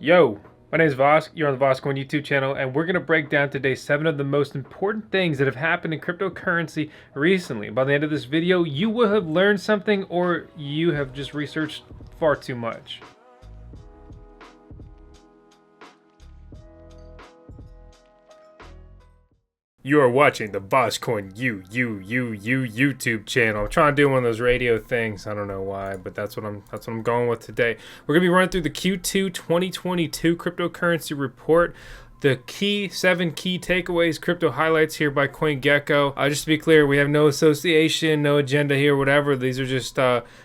Yo, my name is Vosk, you're on the Voskcoin YouTube channel, and we're going to break down today 7 of the most important things that have happened in cryptocurrency recently. By the end of this video, you will have learned something or you have just researched far too much. You are watching the Voskcoin YouTube channel. I'm trying to do one of those radio things. I don't know why, but that's what I'm going with today. We're gonna be running through the Q2 2022 cryptocurrency report. The 7 key takeaways, crypto highlights here by CoinGecko. Just to be clear, we have no association, no agenda here, whatever. These are just,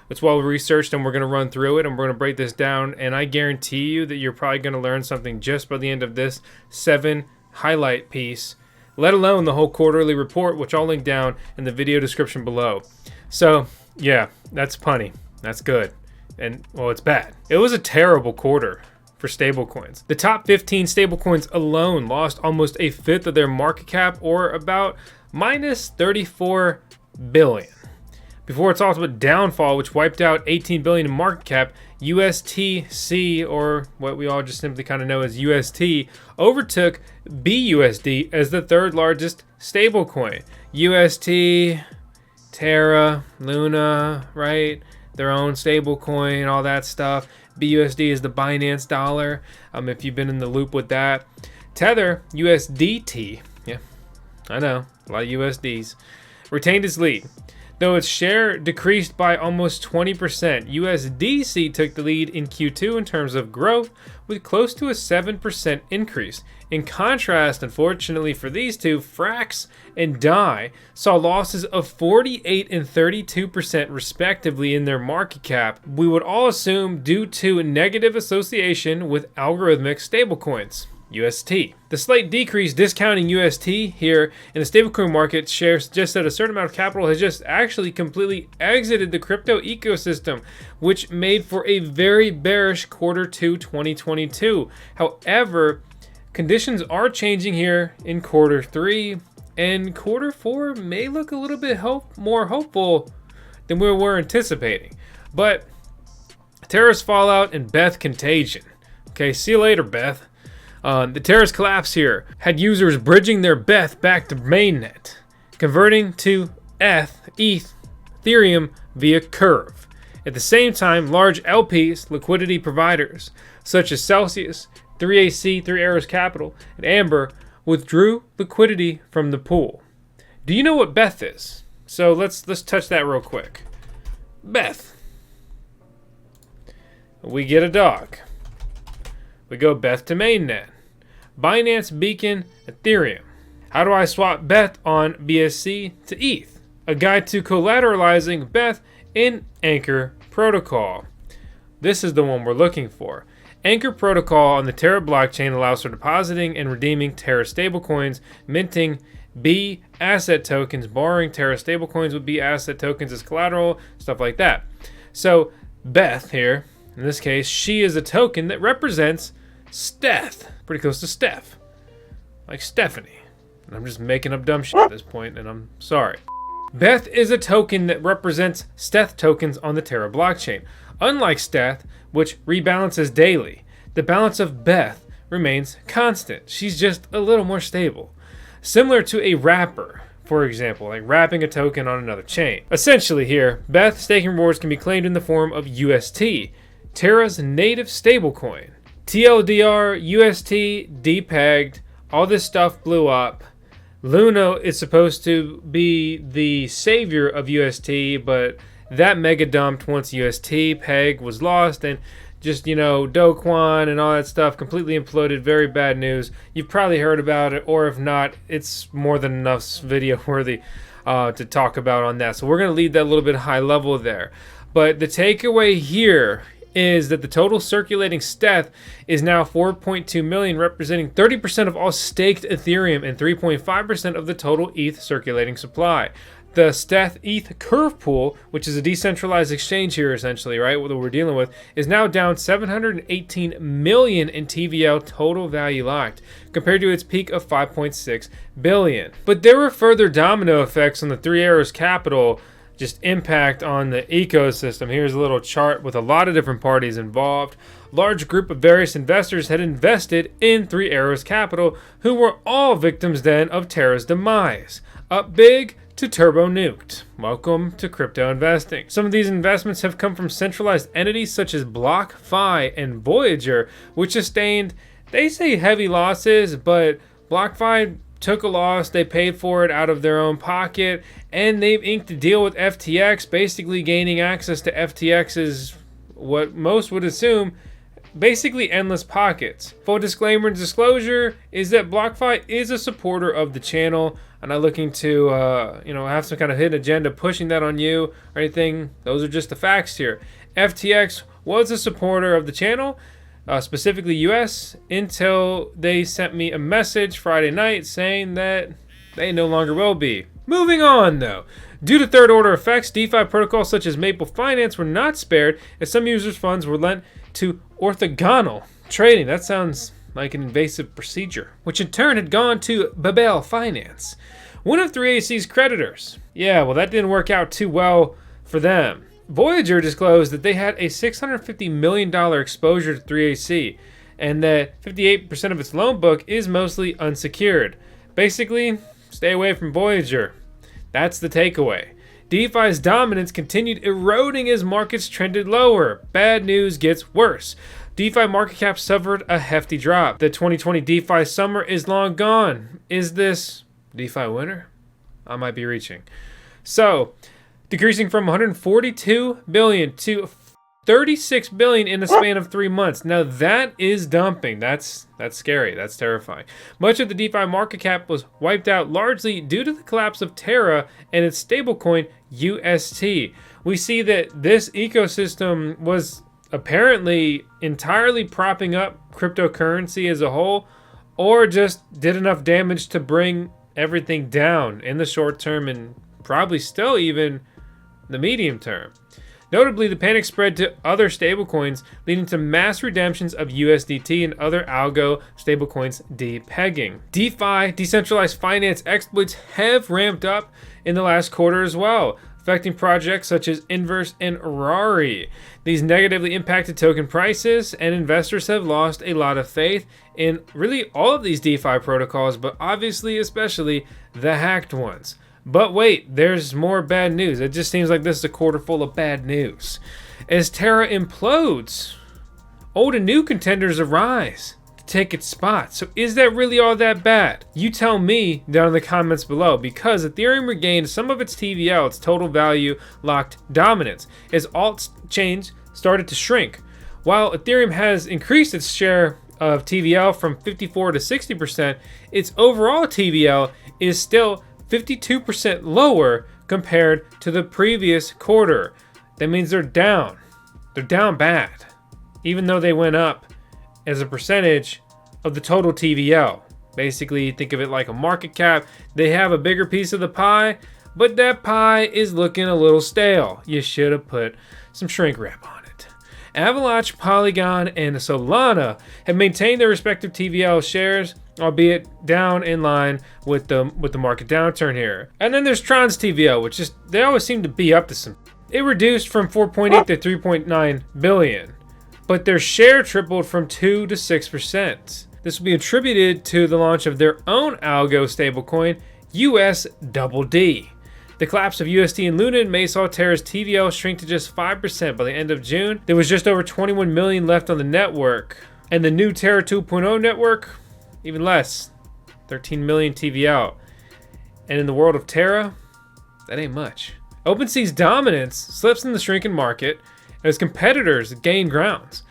it's well researched, and we're going to run through it, and we're going to break this down. And I guarantee you that you're probably going to learn something just by the end of this 7 highlight piece, let alone the whole quarterly report, which I'll link down in the video description below. So, yeah, that's punny. That's good. And, well, it's bad. It was a terrible quarter for stablecoins. The top 15 stablecoins alone lost almost a fifth of their market cap, or about minus 34 billion. Before its ultimate downfall, which wiped out 18 billion in market cap, USTC, or what we all just simply kind of know as UST, overtook BUSD as the third largest stablecoin. UST, Terra, Luna, right? Their own stablecoin, all that stuff. BUSD is the Binance dollar, if you've been in the loop with that. Tether, USDT, yeah, I know, a lot of USDs, retained its lead. Though its share decreased by almost 20%, USDC took the lead in Q2 in terms of growth, with close to a 7% increase. In contrast, unfortunately for these two, Frax and DAI saw losses of 48 and 32% respectively in their market cap. We would all assume due to negative association with algorithmic stablecoins. UST. The slight decrease discounting UST here in the stablecoin market shares just that a certain amount of capital has just actually completely exited the crypto ecosystem, which made for a very bearish Q2 2022. However, conditions are changing here in Q3, and Q4 may look a little bit more hopeful than we were anticipating. But Terra's fallout and bETH contagion. Okay, see you later, bETH. The Terra's collapse here had users bridging their bETH back to mainnet, converting to ethereum via Curve. At the same time, large LPs, liquidity providers, such as Celsius, 3AC, 3 Arrows Capital, and Amber, withdrew liquidity from the pool. Do you know what bETH is? So let's touch that real quick. bETH. We get a dog. We go bETH to mainnet. Binance Beacon Ethereum. How do I swap bETH on BSC to ETH? A guide to collateralizing bETH in Anchor Protocol. This is the one we're looking for. Anchor Protocol on the Terra blockchain allows for depositing and redeeming Terra stablecoins, minting B asset tokens, borrowing Terra stablecoins with B asset tokens as collateral, stuff like that. So bETH here, in this case, she is a token that represents Steph. Pretty close to Steph. Like Stephanie. And I'm just making up dumb shit at this point, and I'm sorry. bETH is a token that represents Steth tokens on the Terra blockchain. Unlike Steth, which rebalances daily, the balance of bETH remains constant. She's just a little more stable. Similar to a wrapper, for example, like wrapping a token on another chain. Essentially here, bETH staking rewards can be claimed in the form of UST, Terra's native stablecoin. TLDR, UST, depegged, all this stuff blew up. Luna is supposed to be the savior of UST, but that mega dumped once UST peg was lost, and just, you know, Doquan and all that stuff completely imploded. Very bad news. You've probably heard about it, or if not, it's more than enough video worthy to talk about on that. So we're going to leave that a little bit high level there. But the takeaway here is that the total circulating Steth is now 4.2 million, representing 30% of all staked Ethereum and 3.5% of the total ETH circulating supply. The Steth ETH Curve pool, which is a decentralized exchange here essentially, right, what we're dealing with, is now down 718 million in TVL total value locked, compared to its peak of 5.6 billion. But there were further domino effects on the 3 Arrows Capital just impact on the ecosystem. Here's a little chart with a lot of different parties involved. Large group of various investors had invested in Three Arrows Capital, who were all victims then of Terra's demise. Up big to turbo nuked. Welcome to crypto investing. Some of these investments have come from centralized entities such as BlockFi and Voyager, which sustained, they say, heavy losses, but BlockFi took a loss, they paid for it out of their own pocket, and they've inked a deal with FTX, basically gaining access to FTX's, what most would assume, basically endless pockets. Full disclaimer and disclosure is that BlockFi is a supporter of the channel. I'm not looking to, have some kind of hidden agenda pushing that on you or anything. Those are just the facts here. FTX was a supporter of the channel, specifically US, until they sent me a message Friday night saying that they no longer will be. Moving on though. Due to third order effects, DeFi protocols such as Maple Finance were not spared as some users' funds were lent to orthogonal trading. That sounds like an invasive procedure, which in turn had gone to Babel Finance, one of 3AC's creditors. Yeah, well, that didn't work out too well for them. Voyager disclosed that they had a $650 million exposure to 3AC, and that 58% of its loan book is mostly unsecured. Basically, stay away from Voyager. That's the takeaway. DeFi's dominance continued eroding as markets trended lower. Bad news gets worse. DeFi market cap suffered a hefty drop. The 2020 DeFi summer is long gone. Is this DeFi winter? I might be reaching. So, decreasing from 142 billion to 36 billion in a span of 3 months. Now that is dumping. That's scary. That's terrifying. Much of the DeFi market cap was wiped out largely due to the collapse of Terra and its stablecoin UST. We see that this ecosystem was apparently entirely propping up cryptocurrency as a whole, or just did enough damage to bring everything down in the short term and probably still even the medium term. Notably, the panic spread to other stablecoins, leading to mass redemptions of USDT and other algo stablecoins depegging. DeFi, decentralized finance exploits have ramped up in the last quarter as well, affecting projects such as Inverse and Rari. These negatively impacted token prices, and investors have lost a lot of faith in really all of these DeFi protocols, but obviously especially the hacked ones. But wait, there's more bad news. It just seems like this is a quarter full of bad news. As Terra implodes, old and new contenders arise to take its spot. So is that really all that bad? You tell me down in the comments below, because Ethereum regained some of its TVL, its total value locked dominance, as alt chains started to shrink. While Ethereum has increased its share of TVL from 54 to 60%, its overall TVL is still 52% lower compared to the previous quarter. That means they're down. They're down bad, even though they went up as a percentage of the total TVL. Basically, think of it like a market cap. They have a bigger piece of the pie, but that pie is looking a little stale. You should have put some shrink wrap on it. Avalanche, Polygon, and Solana have maintained their respective TVL shares, albeit down in line with the market downturn here. And then there's Tron's TVL, which is, they always seem to be up to some. It reduced from 4.8 to 3.9 billion, but their share tripled from 2 to 6%. This will be attributed to the launch of their own algo stablecoin, USDD. The collapse of USD and Luna in May saw Terra's TVL shrink to just 5% by the end of June. There was just over 21 million left on the network. And the new Terra 2.0 network, even less, 13 million TVL. And in the world of Terra, that ain't much. OpenSea's dominance slips in the shrinking market as competitors gain grounds.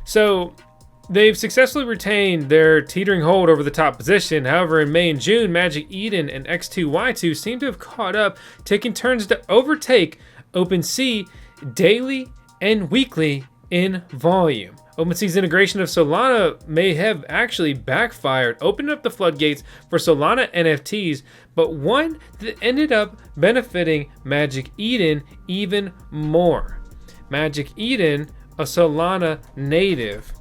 So they've successfully retained their teetering hold over the top position. However, in May and June, Magic Eden and X2Y2 seem to have caught up, taking turns to overtake OpenSea daily and weekly in volume. OpenSea's integration of Solana may have actually backfired, opened up the floodgates for Solana NFTs, but one that ended up benefiting Magic Eden even more. Magic Eden, a Solana native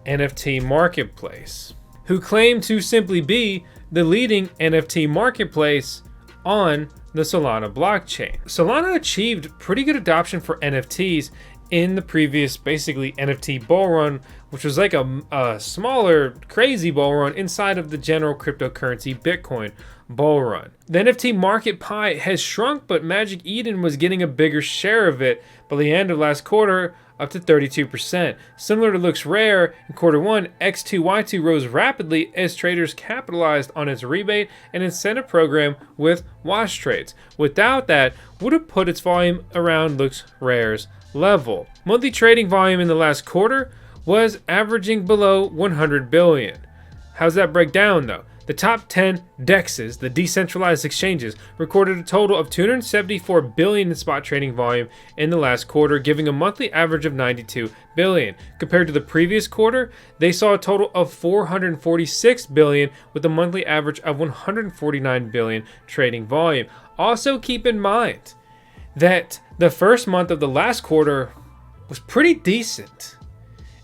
NFT marketplace, who claim to simply be the leading NFT marketplace on the Solana blockchain. Solana achieved pretty good adoption for NFTs in the previous basically NFT bull run, which was like a smaller crazy bull run inside of the general cryptocurrency Bitcoin bull run. The NFT market pie has shrunk, but Magic Eden was getting a bigger share of it by the end of last quarter, up to 32%. Similar to Looks Rare, in quarter one, X2Y2 rose rapidly as traders capitalized on its rebate and incentive program with wash trades. Without that, would have put its volume around Looks Rare's level. Monthly trading volume in the last quarter was averaging below 100 billion. How's that break down though? The top 10 DEXs, the decentralized exchanges, recorded a total of 274 billion in spot trading volume in the last quarter, giving a monthly average of 92 billion. Compared to the previous quarter, they saw a total of 446 billion with a monthly average of 149 billion trading volume. Also keep in mind that the first month of the last quarter was pretty decent.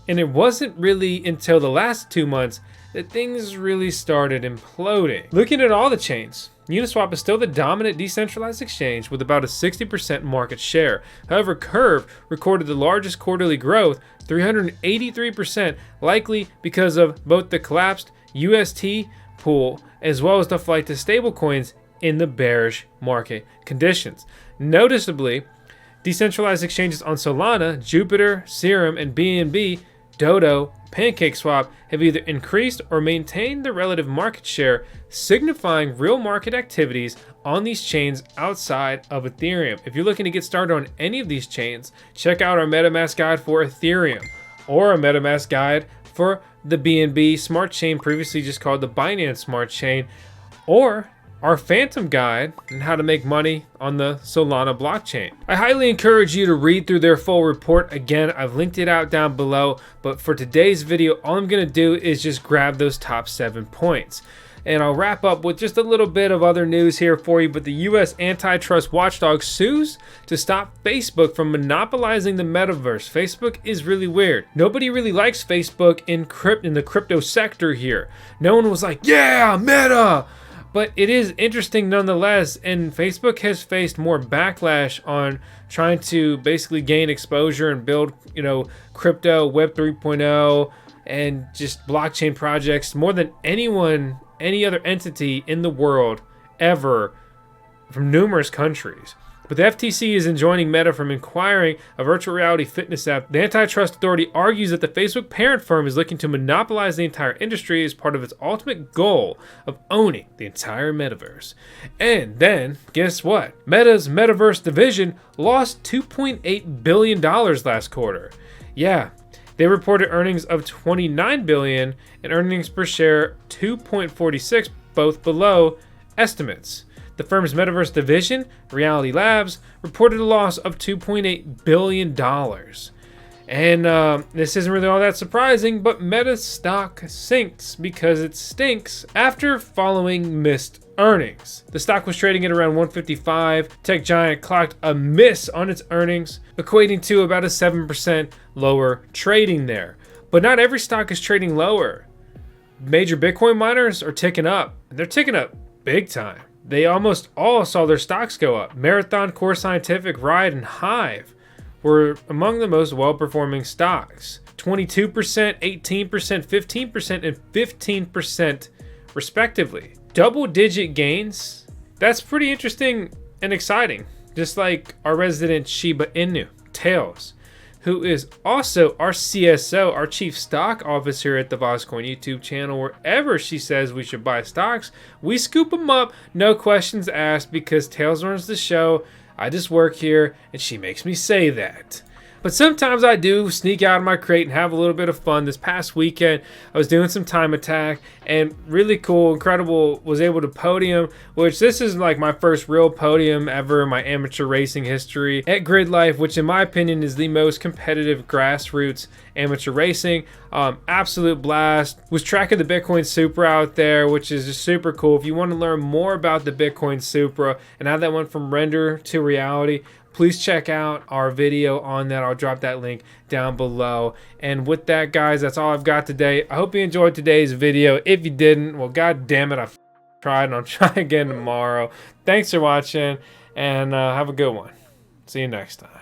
And it wasn't really until the last 2 months that things really started imploding. Looking at all the chains, Uniswap is still the dominant decentralized exchange with about a 60% market share. However, Curve recorded the largest quarterly growth, 383%, likely because of both the collapsed UST pool as well as the flight to stablecoins in the bearish market conditions. Noticeably, decentralized exchanges on Solana, Jupiter, Serum, and BNB, Dodo, PancakeSwap have either increased or maintained their relative market share, signifying real market activities on these chains outside of Ethereum. If you're looking to get started on any of these chains, check out our MetaMask guide for Ethereum or a MetaMask guide for the BNB Smart Chain, previously just called the Binance Smart Chain, or our Phantom guide on how to make money on the Solana blockchain. I highly encourage you to read through their full report. Again, I've linked it out down below, but for today's video, all I'm gonna do is just grab those top 7 points. And I'll wrap up with just a little bit of other news here for you, but the US antitrust watchdog sues to stop Facebook from monopolizing the metaverse. Facebook is really weird. Nobody really likes Facebook in the crypto sector here. No one was like, yeah, Meta! But it is interesting nonetheless, and Facebook has faced more backlash on trying to basically gain exposure and build, crypto, Web 3.0, and just blockchain projects more than any other entity in the world ever from numerous countries. But the FTC is enjoining Meta from acquiring a virtual reality fitness app. The antitrust authority argues that the Facebook parent firm is looking to monopolize the entire industry as part of its ultimate goal of owning the entire metaverse. And then, guess what? Meta's Metaverse division lost $2.8 billion last quarter. Yeah, they reported earnings of $29 billion and earnings per share 2.46, both below estimates. The firm's Metaverse division, Reality Labs, reported a loss of $2.8 billion. And this isn't really all that surprising, but Meta stock sinks because it stinks after following missed earnings. The stock was trading at around 155. Tech giant clocked a miss on its earnings, equating to about a 7% lower trading there. But not every stock is trading lower. Major Bitcoin miners are ticking up, and they're ticking up big time. They almost all saw their stocks go up. Marathon, Core Scientific, Riot, and Hive were among the most well-performing stocks. 22%, 18%, 15%, and 15% respectively. Double-digit gains. That's pretty interesting and exciting. Just like our resident Shiba Inu, Tails, who is also our CSO, our chief stock officer at the Voskcoin YouTube channel. Wherever she says we should buy stocks, we scoop them up, no questions asked, because Tails runs the show. I just work here, and she makes me say that. But sometimes I do sneak out of my crate and have a little bit of fun. This past weekend, I was doing some time attack, and really cool, incredible, was able to podium, which this is like my first real podium ever in my amateur racing history at Gridlife, which in my opinion is the most competitive grassroots amateur racing. Absolute blast. Was tracking the Bitcoin Supra out there, which is just super cool. If you want to learn more about the Bitcoin Supra and how that went from render to reality, please check out our video on that. I'll drop that link down below. And with that, guys, that's all I've got today. I hope you enjoyed today's video. If you didn't, well, god damn it, I tried, and I'll try again tomorrow. Thanks for watching, and have a good one. See you next time.